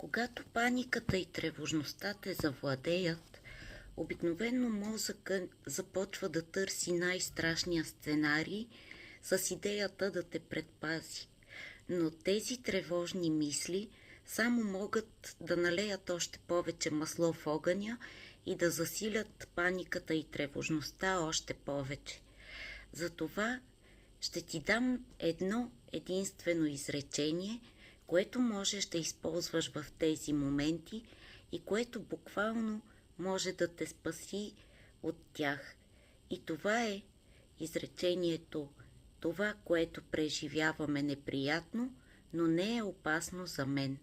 Когато паниката и тревожността те завладеят, обикновено мозъкът започва да търси най-страшния сценарий с идеята да те предпази. Но тези тревожни мисли само могат да налеят още повече масло в огъня и да засилят паниката и тревожността още повече. Затова ще ти дам едно единствено изречение, което можеш да използваш в тези моменти и което буквално може да те спаси от тях. И това е изречението: това, което преживяваме неприятно, но не е опасно за мен.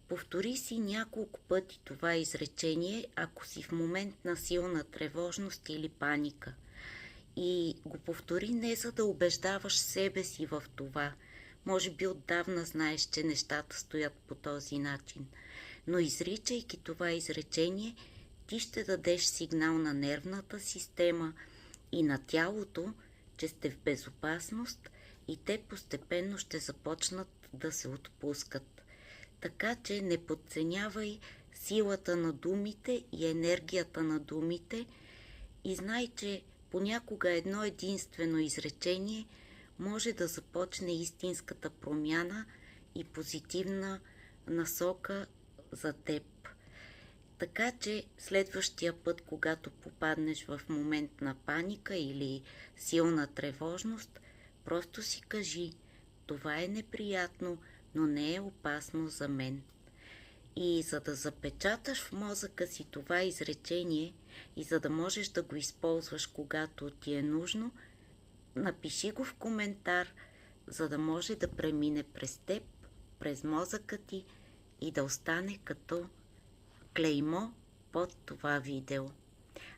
Повтори си няколко пъти това изречение, ако си в момент на силна тревожност или паника. И го повтори не за да убеждаваш себе си в това. Може би отдавна знаеш, че нещата стоят по този начин. Но изричайки това изречение, ти ще дадеш сигнал на нервната система и на тялото, че сте в безопасност и те постепенно ще започнат да се отпускат. Така че не подценявай силата на думите и енергията на думите и знай, че понякога едно единствено изречение може да започне истинската промяна и позитивна насока за теб. Така че следващия път, когато попаднеш в момент на паника или силна тревожност, просто си кажи: това е неприятно, но не е опасно за мен. И за да запечаташ в мозъка си това изречение и за да можеш да го използваш когато ти е нужно, напиши го в коментар, за да може да премине през теб, през мозъка ти и да остане като клеймо под това видео.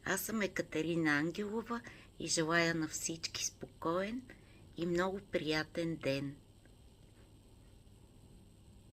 Аз съм Екатерина Ангелова и желая на всички спокоен и много приятен ден.